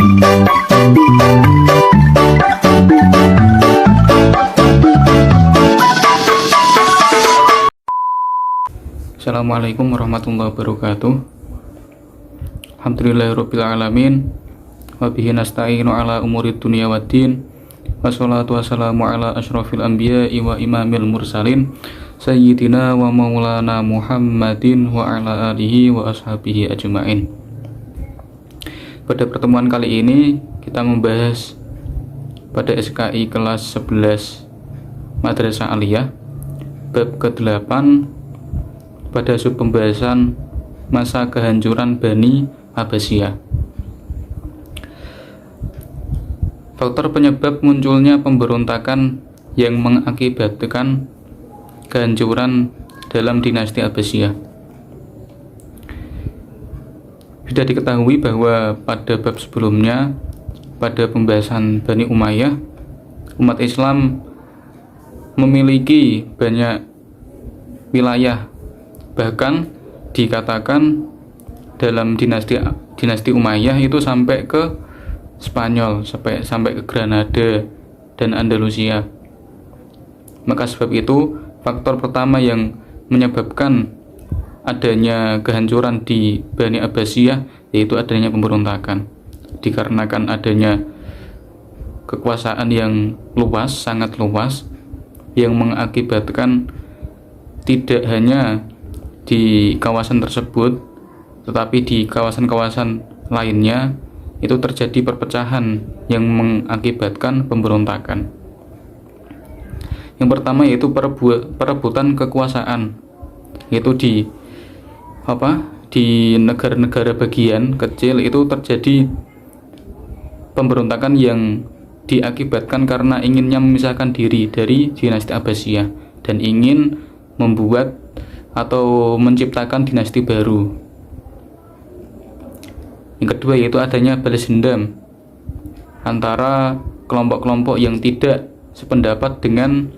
Assalamualaikum warahmatullahi wabarakatuh. Alhamdulillahirrabbilalamin. Wabihi nasta'inu ala umurid dunia waddin. Wassalatu wassalamu ala ashrafil anbiya'i wa imamil mursalin Sayyidina wa maulana Muhammadin wa ala alihi wa ashabihi ajma'in. Pada pertemuan kali ini kita membahas pada SKI kelas 11 Madrasah Aliyah bab ke-8 pada sub pembahasan masa kehancuran Bani Abbasiyah. Faktor penyebab munculnya pemberontakan yang mengakibatkan kehancuran dalam dinasti Abbasiyah. Sudah diketahui bahwa pada bab sebelumnya, pada pembahasan Bani Umayyah, umat Islam memiliki banyak wilayah. Bahkan dikatakan dalam dinasti Umayyah itu sampai ke Spanyol, sampai ke Granada dan Andalusia. Maka sebab itu faktor pertama yang menyebabkan adanya kehancuran di Bani Abbasiyah yaitu adanya pemberontakan. Dikarenakan adanya kekuasaan yang luas, sangat luas, yang mengakibatkan tidak hanya di kawasan tersebut, tetapi di kawasan-kawasan lainnya itu terjadi perpecahan yang mengakibatkan pemberontakan. Yang pertama yaitu perebutan kekuasaan, yaitu di negara-negara bagian kecil itu terjadi pemberontakan yang diakibatkan karena inginnya memisahkan diri dari dinasti Abbasiyah dan ingin membuat atau menciptakan dinasti baru. Yang kedua yaitu adanya balas dendam antara kelompok-kelompok yang tidak sependapat dengan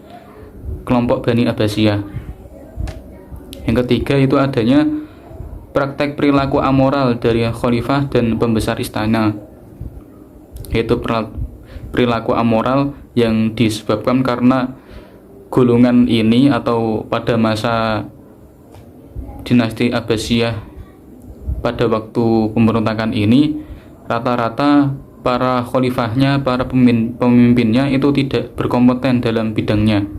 kelompok Bani Abbasiyah. Yang ketiga itu adanya praktek perilaku amoral dari khalifah dan pembesar istana, yaitu perilaku amoral yang disebabkan karena golongan ini atau pada masa dinasti Abbasiyah pada waktu pemberontakan ini rata-rata para khalifahnya, para pemimpinnya itu tidak berkompeten dalam bidangnya,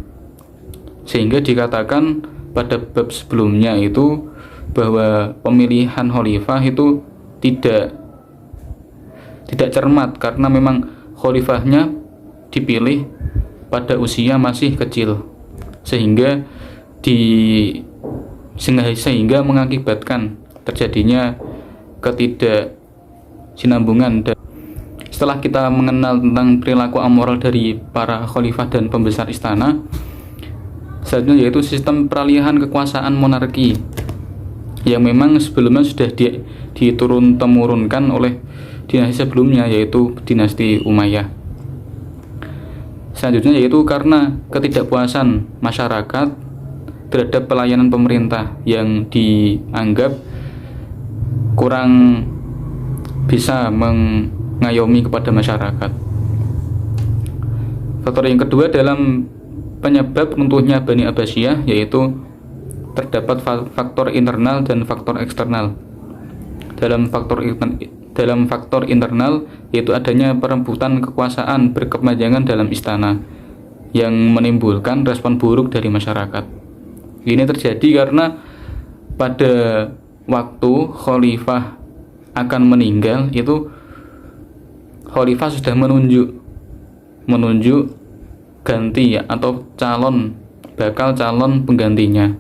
sehingga dikatakan pada bab sebelumnya itu bahwa pemilihan khalifah itu tidak cermat karena memang khalifahnya dipilih pada usia masih kecil sehingga mengakibatkan terjadinya ketidaksinambungan. Setelah kita mengenal tentang perilaku amoral dari para khalifah dan pembesar istana, selanjutnya yaitu sistem peralihan kekuasaan monarki yang memang sebelumnya sudah diturun-temurunkan oleh dinasti sebelumnya, yaitu dinasti Umayyah. Selanjutnya yaitu karena ketidakpuasan masyarakat terhadap pelayanan pemerintah yang dianggap kurang bisa mengayomi kepada masyarakat. Faktor yang kedua dalam penyebab runtuhnya Bani Abbasiyah yaitu terdapat faktor internal dan faktor eksternal. Dalam faktor internal yaitu adanya perebutan kekuasaan berkepanjangan dalam istana yang menimbulkan respon buruk dari masyarakat. Ini terjadi karena pada waktu khalifah akan meninggal itu khalifah sudah menunjuk ganti atau bakal calon penggantinya,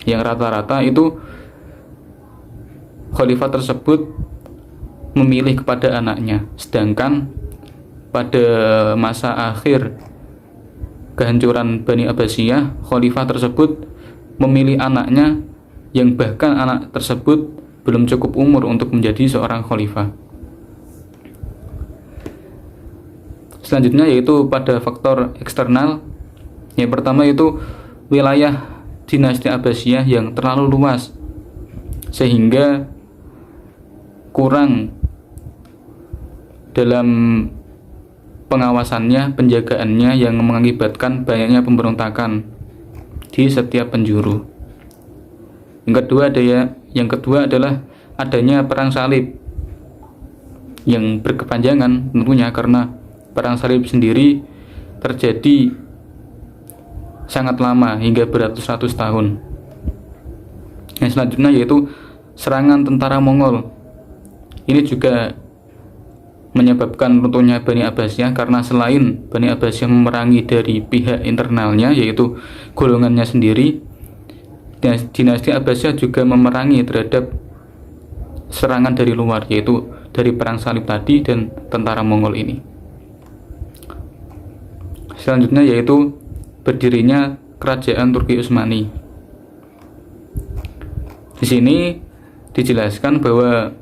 yang rata-rata itu khalifah tersebut memilih kepada anaknya, sedangkan pada masa akhir kehancuran Bani Abbasiyah, khalifah tersebut memilih anaknya yang bahkan anak tersebut belum cukup umur untuk menjadi seorang khalifah. Selanjutnya yaitu pada faktor eksternal. Yang pertama yaitu wilayah dinasti Abbasiyah yang terlalu luas sehingga kurang dalam pengawasannya, penjagaannya yang mengakibatkan banyaknya pemberontakan di setiap penjuru. Yang kedua adalah adanya perang salib yang berkepanjangan tentunya, karena perang salib sendiri terjadi sangat lama hingga beratus-ratus tahun. Yang selanjutnya yaitu serangan tentara Mongol. Ini juga menyebabkan runtuhnya Bani Abbasiyah, karena selain Bani Abbasiyah memerangi dari pihak internalnya yaitu golongannya sendiri, dinasti Abbasiyah juga memerangi terhadap serangan dari luar, yaitu dari perang salib tadi dan tentara Mongol ini. Selanjutnya yaitu berdirinya kerajaan Turki Utsmani. Di sini dijelaskan bahwa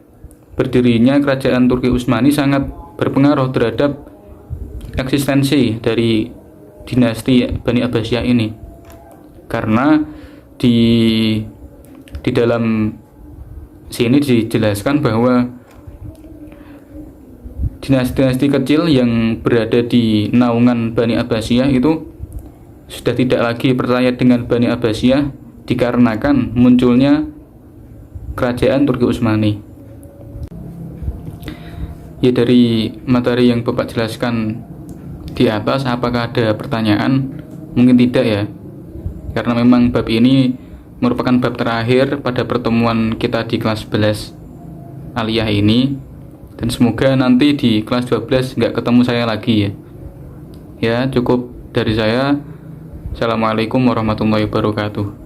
berdirinya kerajaan Turki Utsmani sangat berpengaruh terhadap eksistensi dari dinasti Bani Abbasiyah ini, karena di dalam sini dijelaskan bahwa dinasti-dinasti kecil yang berada di naungan Bani Abbasiyah itu sudah tidak lagi percaya dengan Bani Abbasiyah dikarenakan munculnya kerajaan Turki Utsmani. Ya, dari materi yang Bapak jelaskan di atas, apakah ada pertanyaan? Mungkin tidak ya, karena memang bab ini merupakan bab terakhir pada pertemuan kita di kelas 11 aliyah ini, dan semoga nanti di kelas 12 nggak ketemu saya lagi ya. Ya, cukup dari saya. Assalamualaikum warahmatullahi wabarakatuh.